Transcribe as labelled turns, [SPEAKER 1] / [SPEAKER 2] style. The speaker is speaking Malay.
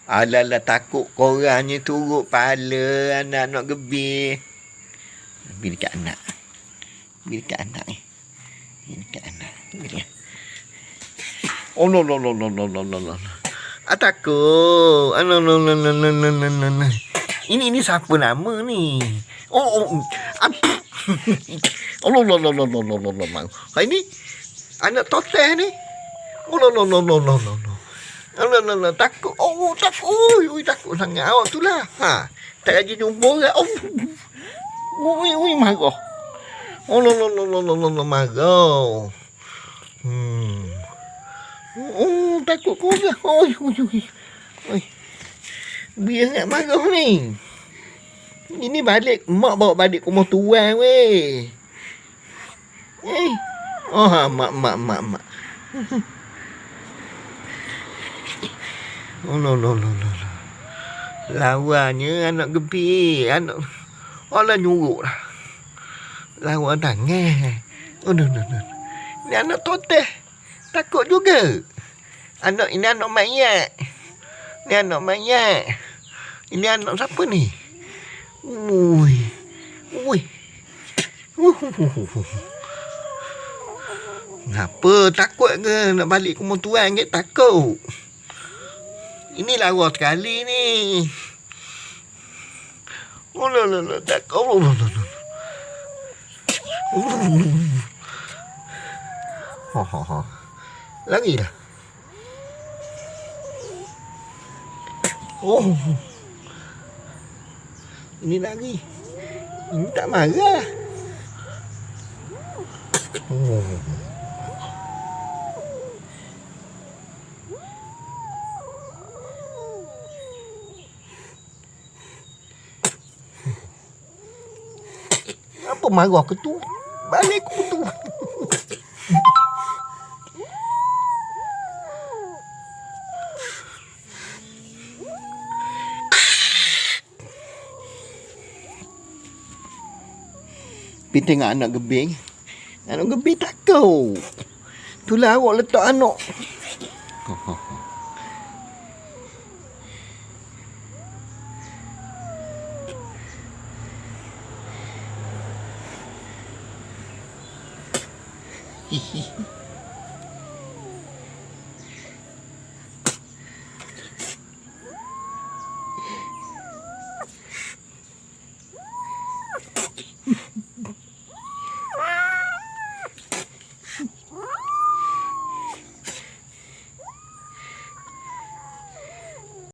[SPEAKER 1] Alah takut korangnya turut pala anak nak gebir. Gebir dekat anak. Gebir dekat anak ni. Gebir dekat anak. Gebir dia. Oh no. Takut. No. Ini siapa nama ni? Oh. Oh no. Ini anak toteh ni. Oh no. Takut. Takut. Takut sangat awak tu lah. Tak lagi jumpa ke? Marah. Oh no. Marah. Takut kau ke? Biar nak marah ni. Ini balik. Mak bawa balik ke rumah tuan weh. Mak. Oh no. Lawannya anak gebir. Anak Allah nyuruh lah. Lawan tangan. Oh no. Ni anak toteh. Takut juga. Ini anak mayat. Ini anak siapa ni? Ui. Kenapa? Takut ke nak balik ke rumah tuan ke? Takut. Ini lawa sekali ni. Oh no. Takut. Lagi dah. Oh. Ini lagi. Ini tak marah. Apa marah ke tu? Balik ke tu. Pergi tengok anak gebing. Anak gebing takut. Itulah awak letak anak. Hihi.